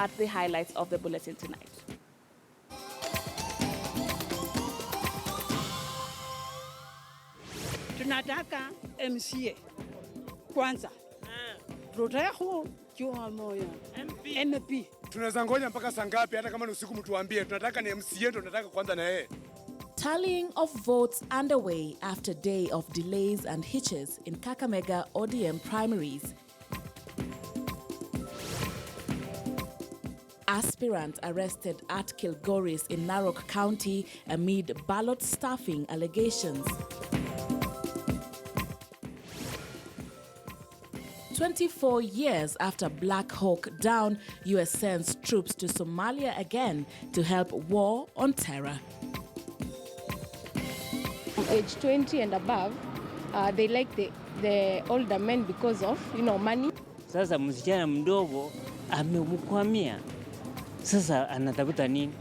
at the highlights of the bulletin tonight. Tunataka MCA kwanza. Roteho kiwa moyo. MP. Tunaweza ngoja mpaka saa ngapi hata kama ni usiku mtuambie. Tunataka ni MCA tunataka kwanza na yeye. Tallying of votes underway after day of delays and hitches in Kakamega ODM primaries. Aspirant arrested at Kilgoris in Narok County amid ballot stuffing allegations. 24 years after Black Hawk down, US sends troops to Somalia again to help war on terror. Age 20 and above, they like the older men because of, money. Sasa msichana mdogo amemkwamia. Sasa anatafuta nini?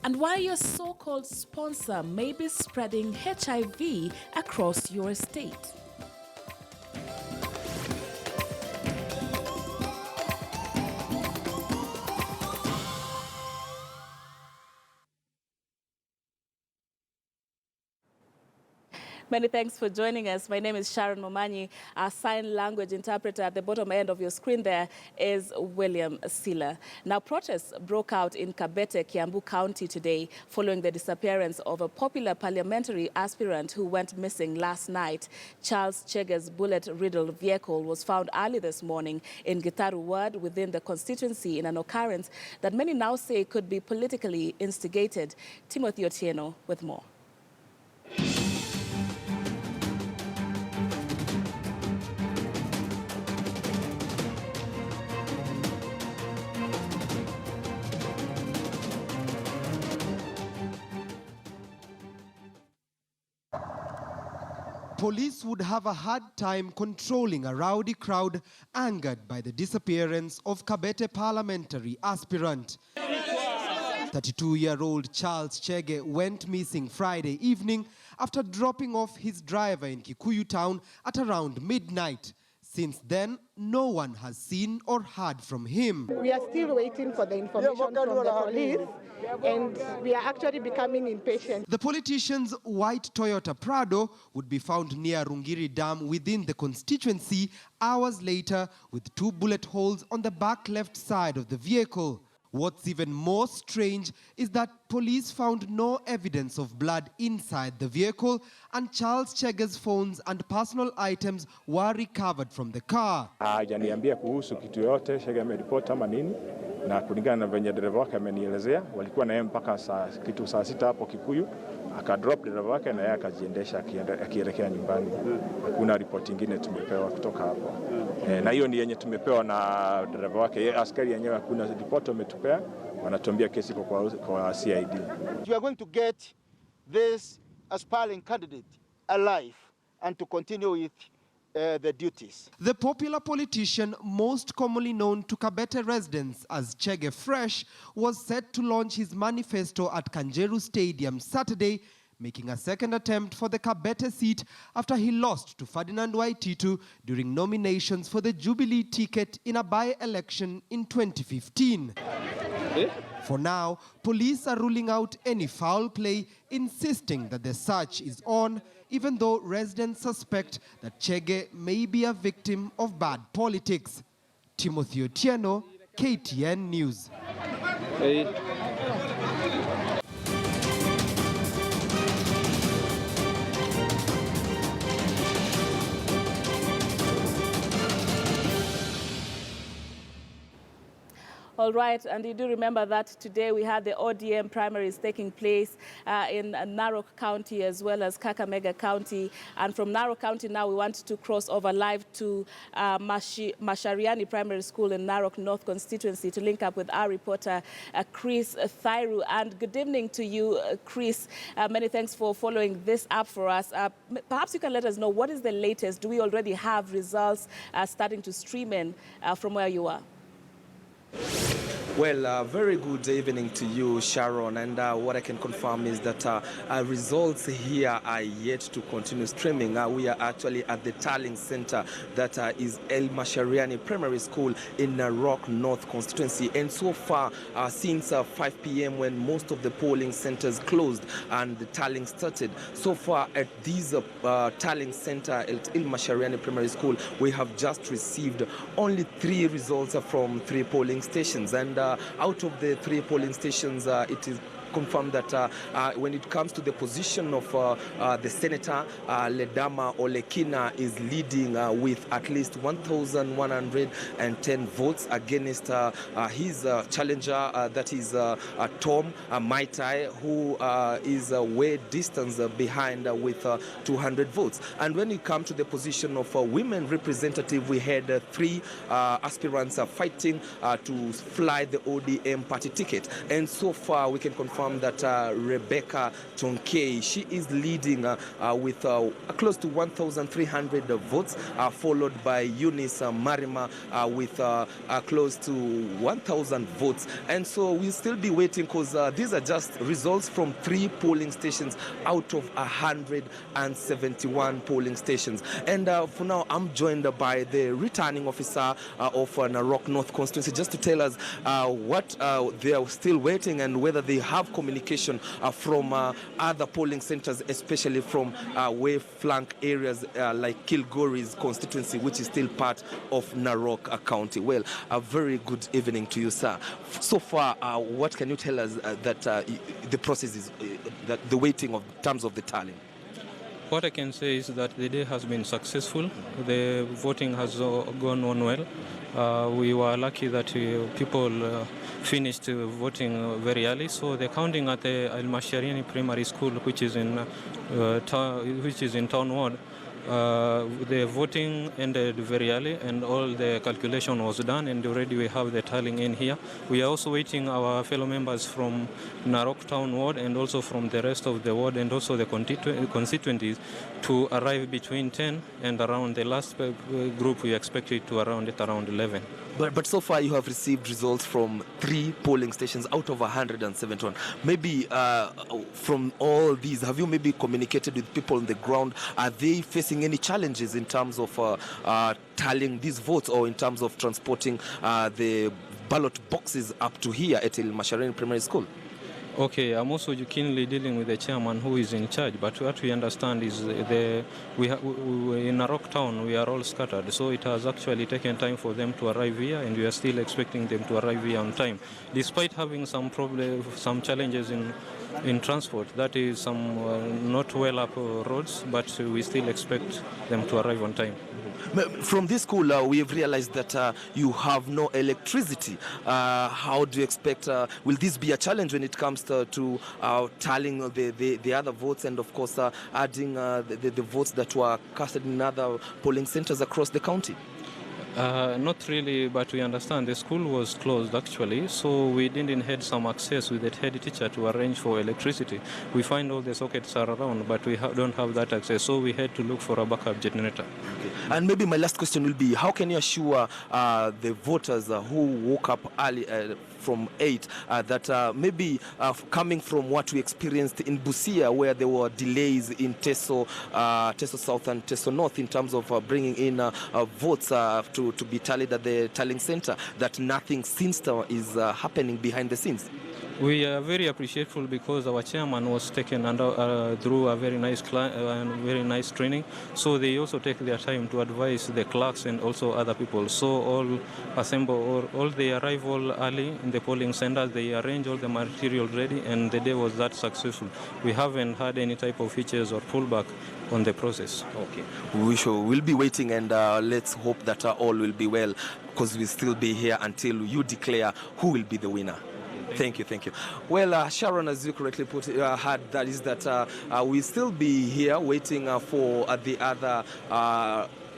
And why your so-called sponsor may be spreading HIV across your estate. Many thanks for joining us. My name is Sharon Momanyi. Our sign language interpreter at the bottom end of your screen there is William Sila. Now, protests broke out in Kabete, Kiambu County today following the disappearance of a popular parliamentary aspirant who went missing last night. Charles Chege's bullet-riddled vehicle was found early this morning in Gitaru ward within the constituency in an occurrence that many now say could be politically instigated. Timothy Otieno with more. Police would have a hard time controlling a rowdy crowd angered by the disappearance of Kabete parliamentary aspirant. 32-year-old Charles Chege went missing Friday evening after dropping off his driver in Kikuyu town at around midnight. Since then, no one has seen or heard from him. We are still waiting for the information from the police, and we are actually becoming impatient. The politician's white Toyota Prado would be found near Rungiri Dam within the constituency hours later with 2 bullet holes on the back left side of the vehicle. What's even more strange is that police found no evidence of blood inside the vehicle, and Charles Chege's phones and personal items were recovered from the car. Hajaniambia kuhusu kitu yote, Chege ameripoti ama nini, na kulingana na venye dereva wake amenielezea, walikuwa na yeye mpaka saa 6 hapo Kikuyu, akadrop dereva wake na yeye akajiendesha akielekea nyumbani. Hakuna ripoti nyingine tumepewa kutoka hapo. Na hiyo ni yenye tumepewa na dereva wake. Askari yenyewe hakuna ripoti wametupea, wanatuambia kesi kwa CID. We are going to get this aspiring candidate alive and to continue with the duties. The popular politician, most commonly known to Kabete residents as Chege Fresh, was set to launch his manifesto at Kanjeru Stadium Saturday, making a second attempt for the Kabete seat after he lost to Ferdinand Waititu during nominations for the Jubilee ticket in a by-election in 2015. For now, police are ruling out any foul play, insisting that the search is on, even though residents suspect that Chege may be a victim of bad politics. Timothy Otieno, KTN News. All right, and you do remember that today we had the ODM primaries taking place in Narok County as well as Kakamega County. And from Narok County now we want to cross over live to Mashariani Primary School in Narok North constituency to link up with our reporter Chris Thairu. And good evening to you, Chris. Many thanks for following this up for us. Perhaps you can let us know what is the latest. Do we already have results starting to stream in from where you are? Well, very good evening to you, Sharon. And what I can confirm is that results here are yet to continue streaming. We are actually at the tallying center that is El Mashariani Primary School in Narok North constituency. And so far, since 5 p.m. when most of the polling centers closed and the tallying started, so far at this tallying center at El Mashariani Primary School, we have just received only 3 results from 3 polling stations. And out of the 3 polling stations, it is confirmed that when it comes to the position of the senator, Ledama Olekina is leading with at least 1,110 votes against his challenger, that is Tom Maitai, who is way distance behind with 200 votes. And when it comes to the position of women representative, we had 3 aspirants fighting to fly the ODM party ticket. And so far, we can confirm that Rebecca Tonkei, she is leading with close to 1,300 votes, followed by Eunice Marima with close to 1,000 votes. And so we'll still be waiting because these are just results from 3 polling stations out of 171 polling stations. And for now, I'm joined by the returning officer of Narok North constituency just to tell us what they are still waiting and whether they have communication from other polling centers, especially from way flank areas like Kilgore's constituency, which is still part of Narok County. Well, a very good evening to you, sir. So far, what can you tell us that the process is, that the waiting of terms of the tallying? What I can say is that the day has been successful. The voting has gone on well. We were lucky that people finished voting very early. So the counting at the El Mashariani Primary School, which is in Town Ward, the voting ended very early and all the calculation was done, and already we have the tallying in here. We are also waiting our fellow members from Narok Town Ward and also from the rest of the ward and also the constituencies to arrive between 10 and around the last group we expected to around 11. But so far you have received results from 3 polling stations out of 171. Maybe from all these, have you maybe communicated with people on the ground? Are they facing any challenges in terms of tallying these votes or in terms of transporting the ballot boxes up to here at El Mashariani Primary School? Okay, I'm also keenly dealing with the chairman who is in charge, but what we understand is we in Narok town we are all scattered, so it has actually taken time for them to arrive here, and we are still expecting them to arrive here on time, despite having some challenges in transport. That is some not well up roads, but we still expect them to arrive on time. From this school, we have realized that you have no electricity. How do you expect, will this be a challenge when it comes to tallying the other votes and, of course, adding the votes that were casted in other polling centers across the county? Not really, but we understand the school was closed actually, so we didn't have some access with the head teacher to arrange for electricity. We find all the sockets are around, but we don't have that access, so we had to look for a backup generator. Okay. And maybe my last question will be, how can you assure the voters who woke up early from 8 that maybe coming from what we experienced in Busia, where there were delays in Teso South and Teso North in terms of bringing in votes to be tallied at the tallying center, that nothing sinister is happening behind the scenes? We are very appreciative because our chairman was taken under, through a very nice training. So they also take their time to advise the clerks and also other people. So all assemble, all they arrive all early in the polling centers. They arrange all the material ready, and the day was that successful. We haven't had any type of features or pullback on the process. Okay, we'll be waiting, and let's hope that all will be well, because we'll still be here until you declare who will be the winner. Thank you. Well, Sharon, as you correctly put it, had, that is that we'll still be here waiting for the other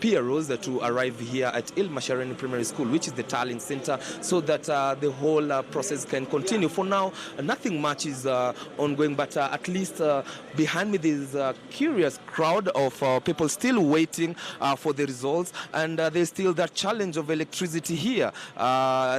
PROs to arrive here at Ilmashareni Primary School, which is the tallying center, so that the whole process can continue. For now, nothing much is ongoing, but at least behind me there is a curious crowd of people still waiting for the results, and there's still that challenge of electricity here.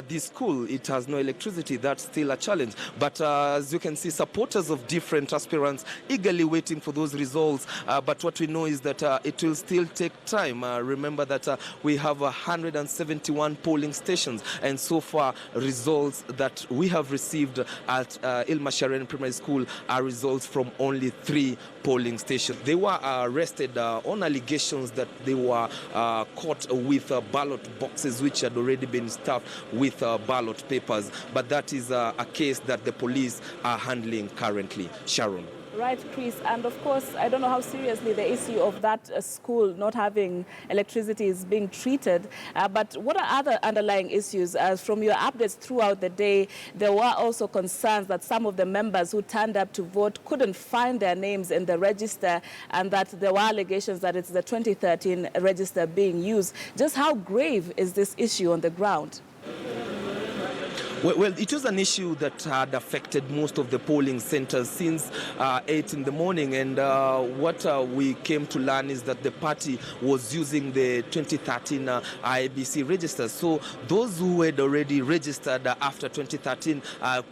This school, it has no electricity. That's still a challenge. But as you can see, supporters of different aspirants eagerly waiting for those results. But what we know is that it will still take time. Remember that we have 171 polling stations, and so far results that we have received at Ilmashareni Primary School are results from only 3 polling stations. They were arrested on allegations that they were caught with ballot boxes which had already been stuffed with ballot papers. But that is a case that the police are handling currently. Sharon. Right, Chris. And of course, I don't know how seriously the issue of that school not having electricity is being treated. But what are other underlying issues? From your updates throughout the day, there were also concerns that some of the members who turned up to vote couldn't find their names in the register, and that there were allegations that it's the 2013 register being used. Just how grave is this issue on the ground? Well, it was an issue that had affected most of the polling centers since 8 in the morning. And what we came to learn is that the party was using the 2013 IEBC register. So those who had already registered after 2013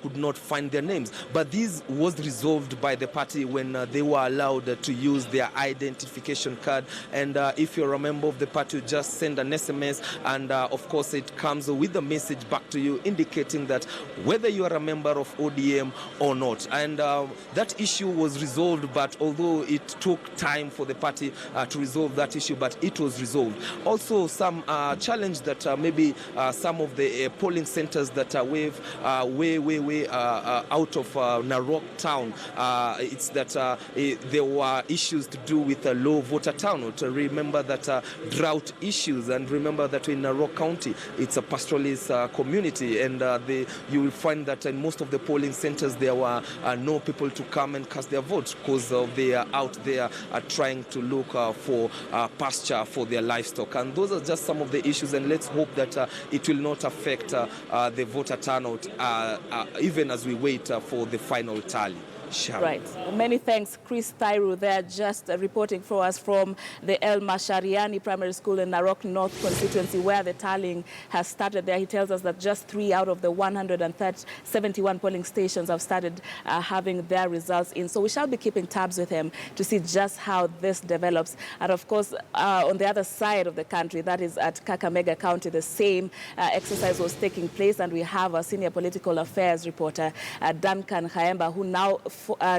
could not find their names. But this was resolved by the party when they were allowed to use their identification card. And if you're a member of the party, you just send an SMS. And of course, it comes with a message back to you indicating that whether you are a member of ODM or not. And that issue was resolved, but although it took time for the party to resolve that issue, but it was resolved. Also, some challenge that maybe some of the polling centers that are way out of Narok town, it's that there were issues to do with a low voter turnout. Remember that drought issues, and remember that in Narok County, it's a pastoralist community, and you will find that in most of the polling centers there were no people to come and cast their votes because they are out there trying to look for pasture for their livestock. And those are just some of the issues, and let's hope that it will not affect the voter turnout even as we wait for the final tally. Sharon. Right. Many thanks, Chris Tairu there, just reporting for us from the El Mashariani Primary School in Narok North constituency, where the tallying has started there. He tells us that just 3 out of the 171 polling stations have started having their results in. So we shall be keeping tabs with him to see just how this develops. And of course, on the other side of the country, that is at Kakamega County, the same exercise was taking place. And we have a senior political affairs reporter, Duncan Khaemba, who now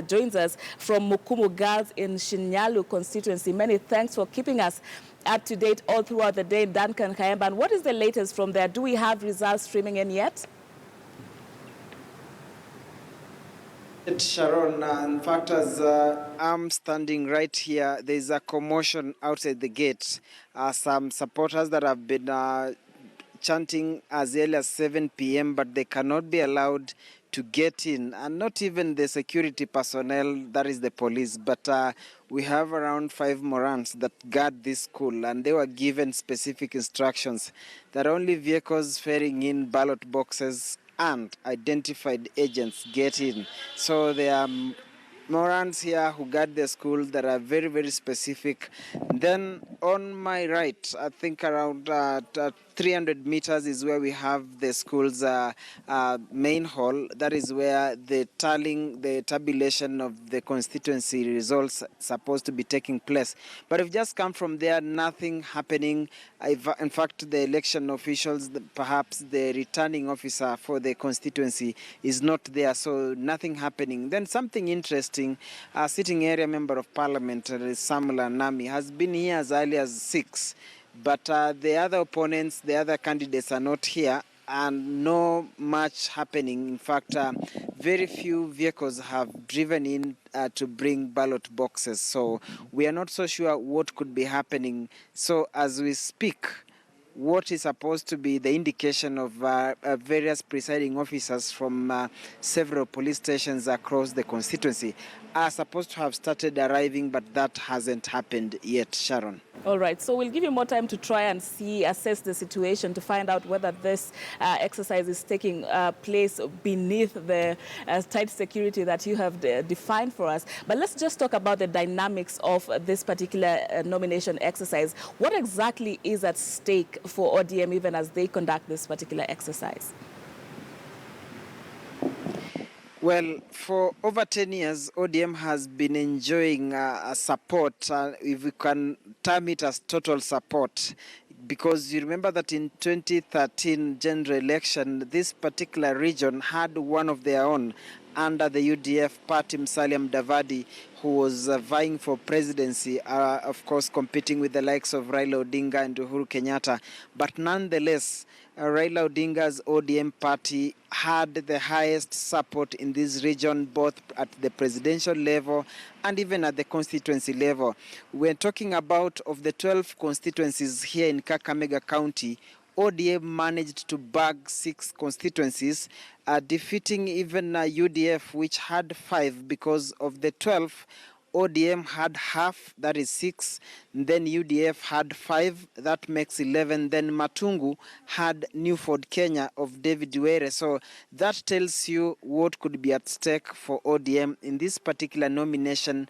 joins us from Mukumu Girls in Shinyalu constituency. Many thanks for keeping us up to date all throughout the day, Duncan Khaemba. And what is the latest from there? Do we have results streaming in yet? Sharon, in fact, as I'm standing right here, there's a commotion outside the gate. Some supporters that have been chanting as early as 7 p.m., but they cannot be allowed to get in, and not even the security personnel, that is the police, but we have around 5 Morans that guard this school, and they were given specific instructions that only vehicles ferrying in ballot boxes and identified agents get in. So there are Morans here who guard the school that are very, very specific. Then on my right, I think around 300 meters is where we have the school's main hall. That is where the tallying, the tabulation of the constituency results supposed to be taking place. But we've just come from there, nothing happening. In fact, the election officials, perhaps the returning officer for the constituency is not there, so nothing happening. Then something interesting, sitting area member of parliament, Samula Nami, has been here as early as 6. But the other opponents, the other candidates are not here, and no much happening. In fact, very few vehicles have driven in to bring ballot boxes. So we are not so sure what could be happening. So as we speak, what is supposed to be the indication of various presiding officers from several police stations across the constituency are supposed to have started arriving, but that hasn't happened yet, Sharon. All right, so we'll give you more time to try and assess the situation to find out whether this exercise is taking place beneath the tight security that you have defined for us. But let's just talk about the dynamics of this particular nomination exercise. What exactly is at stake for ODM even as they conduct this particular exercise? Well, for over 10 years, ODM has been enjoying support, if we can term it as total support, because you remember that in 2013 general election, this particular region had one of their own under the UDF party, Musalia Mudavadi, who was vying for presidency, of course competing with the likes of Raila Odinga and Uhuru Kenyatta. But nonetheless, Raila Odinga's ODM party had the highest support in this region, both at the presidential level and even at the constituency level. We're talking about, of the 12 constituencies here in Kakamega County, ODM managed to bag 6 constituencies, defeating even UDF, which had 5. Because of the 12, ODM had half, that is 6. Then UDF had 5, that makes 11. Then Matungu had Newford, Kenya of David Were. So that tells you what could be at stake for ODM in this particular nomination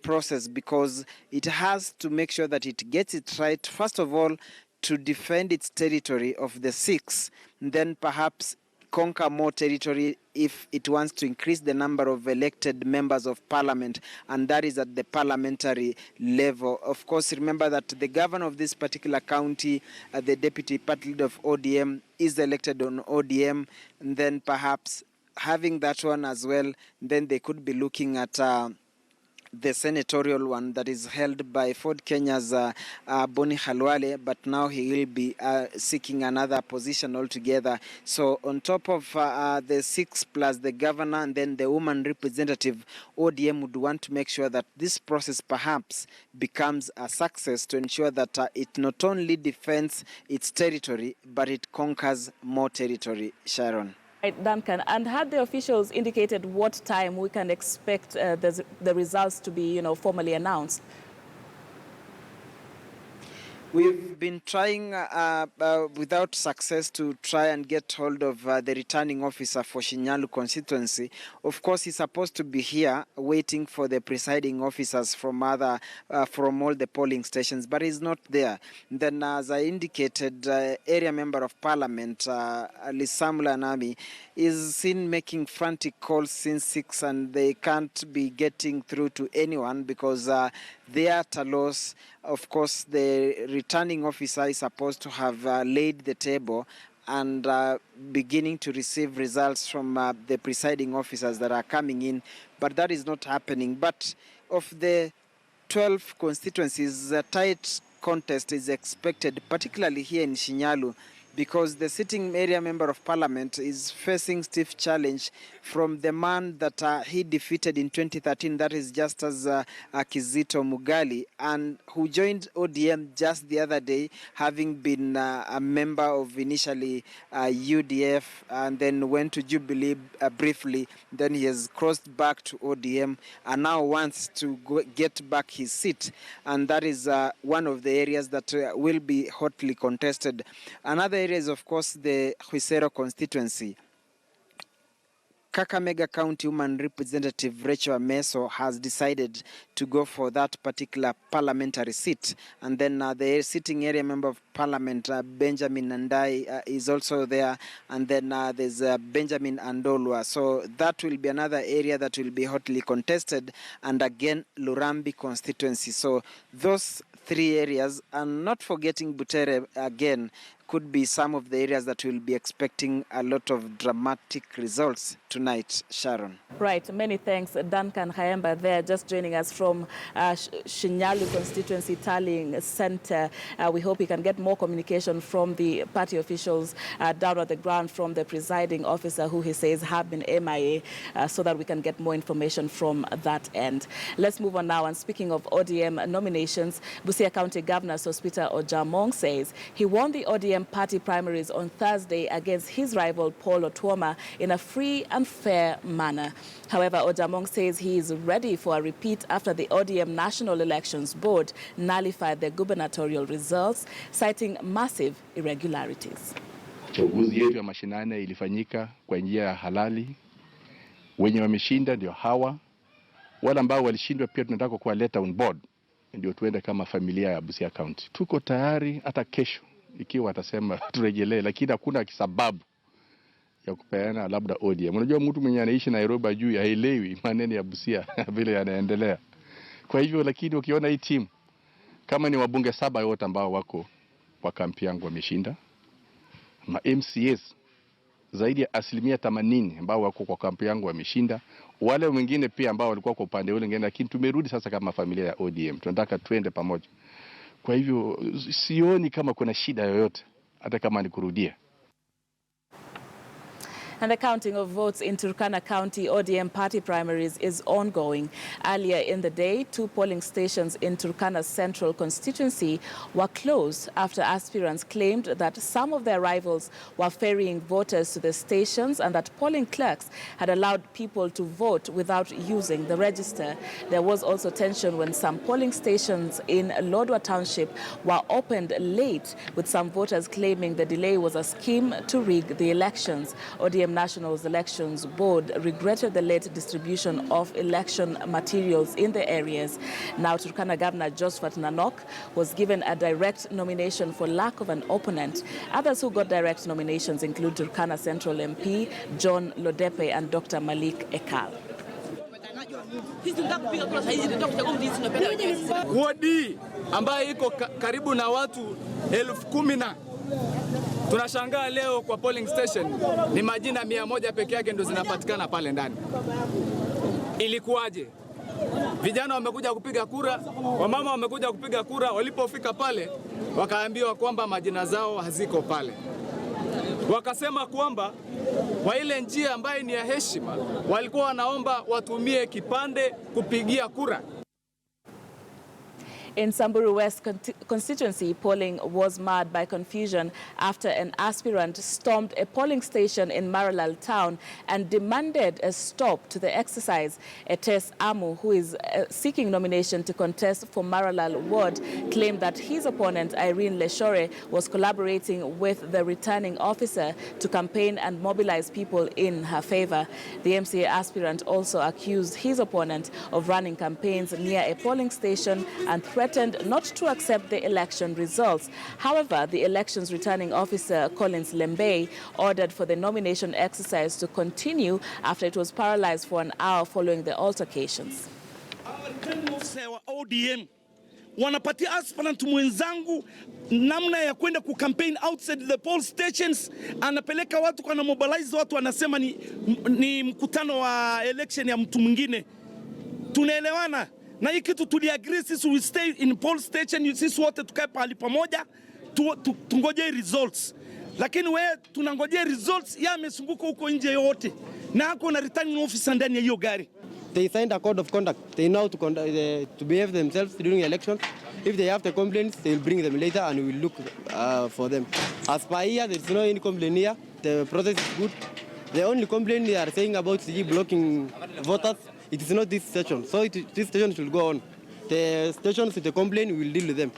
process, because it has to make sure that it gets it right. First of all, to defend its territory of the 6, then perhaps conquer more territory if it wants to increase the number of elected members of parliament, and that is at the parliamentary level. Of course, remember that the governor of this particular county, the deputy party leader of ODM, is elected on ODM, and then perhaps having that one as well, then they could be looking at the senatorial one that is held by Ford Kenya's Boni Khalwale, but now he will be seeking another position altogether. So on top of the 6 plus the governor and then the woman representative, ODM would want to make sure that this process perhaps becomes a success, to ensure that it not only defends its territory, but it conquers more territory, Sharon. Right, Duncan, and had the officials indicated what time we can expect the results to be, formally announced? We've been trying without success to try and get hold of the returning officer for Shinyalu constituency. Of course, he's supposed to be here waiting for the presiding officers from all the polling stations, but he's not there. Then, as I indicated, area member of parliament, Lisamula Nami, is seen making frantic calls since 6, and they can't be getting through to anyone because they are at a loss. Of course, the returning officer is supposed to have laid the table and beginning to receive results from the presiding officers that are coming in, but that is not happening. But of the 12 constituencies, a tight contest is expected, particularly here in Shinyalu, because the sitting area member of parliament is facing stiff challenge from the man that he defeated in 2013, that is Justus Kizito Mugali, and who joined ODM just the other day, having been a member of initially UDF and then went to Jubilee briefly. Then he has crossed back to ODM and now wants to get back his seat, and that is one of the areas that will be hotly contested. Another area is, of course, the Huisero constituency. Kakamega County Woman Representative Rachel Ameso has decided to go for that particular parliamentary seat. And then the sitting area member of parliament, Benjamin Nandai, is also there. And then there's Benjamin Andolwa. So that will be another area that will be hotly contested. And again, Lurambi constituency. So those 3 areas, and not forgetting Butere again, could be some of the areas that we'll be expecting a lot of dramatic results tonight, Sharon. Right, many thanks. Duncan Hayemba there, just joining us from Shinyalu Constituency Tallying Center. We hope we can get more communication from the party officials down on the ground, from the presiding officer who he says have been MIA, so that we can get more information from that end. Let's move on now. And speaking of ODM nominations, Busia County Governor Sospeter Ojamong says he won the ODM party primaries on Thursday against his rival Paul Otuoma in a free and fair manner. However, Ojamong says he is ready for a repeat after the ODM National Elections Board nullified the gubernatorial results, citing massive irregularities. Uchaguzi yetu ya mashinani ilifanyika kwa njia ya halali. Wenye wameshinda ndio hawa. Wale ambao walishindwa pia tunataka kuwaleta on board, ndio tuende kama familia ya Busia County. Tuko tayari hata kesho ikiwa watasema turejelee, lakini hakuna sababu ya kupeana labda ODM. Unajua mtu mwenye anaishi Nairobi juu haelewi maneno ya Busia vile yanaendelea. Kwa hivyo, lakini ukiona hii timu kama ni wabunge 7 wote ambao wako kwa kampi yangu wameshinda, ma MCAs zaidi ya 80% ambao wako kwa kampi yangu wameshinda, wale wengine pia ambao walikuwa kwa upande ule ngine, lakini tumerudi sasa kama familia ya ODM. Tunataka tuende pamoja. Kwa hivyo sioni kama kuna shida yoyote hata kama ni kurudia. And the counting of votes in Turkana County ODM party primaries is ongoing. Earlier in the day, 2 polling stations in Turkana's central constituency were closed after aspirants claimed that some of their rivals were ferrying voters to the stations and that polling clerks had allowed people to vote without using the register. There was also tension when some polling stations in Lodwar Township were opened late, with some voters claiming the delay was a scheme to rig the elections. ODM National Elections Board regretted the late distribution of election materials in the areas. Now, Turkana Governor Josephat Narok was given a direct nomination for lack of an opponent. Others who got direct nominations include Turkana Central MP John Lodepe and Dr. Malik Ekal. Wodi ambayo iko karibu na watu 10,000. Tunashangaa leo kwa polling station ni majina 100 peke yake ndio zinapatikana pale ndani. Ilikuwaje? Vijana wamekuja kupiga kura, wamama wamekuja kupiga kura, walipofika pale wakaambiwa kwamba majina zao haziko pale. Wakasema kwamba kwa ile njia ambayo ni ya heshima walikuwa wanaomba watumie kipande kupigia kura. In Samburu West constituency, polling was marred by confusion after an aspirant stormed a polling station in Maralal town and demanded a stop to the exercise. Etes Amu, who is seeking nomination to contest for Maralal ward, claimed that his opponent, Irene Leshore, was collaborating with the returning officer to campaign and mobilize people in her favor. The MCA aspirant also accused his opponent of running campaigns near a polling station and threatened not to accept the election results. However, the elections returning officer, Collins Lembey, ordered for the nomination exercise to continue after it was paralyzed for an hour following the altercations. ODM wanapatia aspirant mwenzangu namna ya kwenda ku campaign outside the poll stations, anapeleka watu kana mobilize watu, anasema ni mkutano wa election ya mtu mwingine. Tunaelewana na hii kitu, tuliagree sisi we stay in poll station, sisi wote tukae pahali pamoja tungoje results, lakini wewe tunangojea results ya amesunguka huko nje yote na hako na returning officer ndani ya hiyo gari. They signed a code of conduct. They know to behave themselves during elections. If they have the complaints, they will bring them later and we will look for them. As per here, there is no any complaint here. The process is good. The only complaint they are saying about blocking voters, it is not this station. So this station should go on. The stations with the complaint, we will deal with them.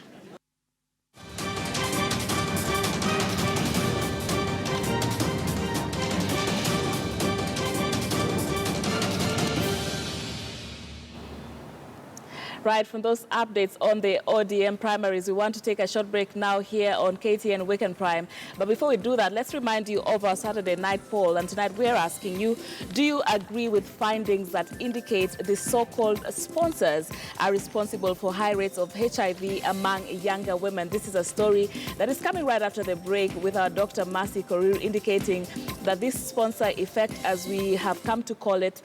Right, from those updates on the ODM primaries, we want to take a short break now here on KTN Weekend Prime. But before we do that, let's remind you of our Saturday night poll. And tonight we're asking you, do you agree with findings that indicate the so-called sponsors are responsible for high rates of HIV among younger women? This is a story that is coming right after the break with our Dr. Mercy Korir indicating that this sponsor effect, as we have come to call it,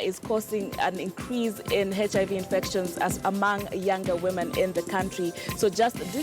is causing an increase in HIV infections among younger women in the country. So just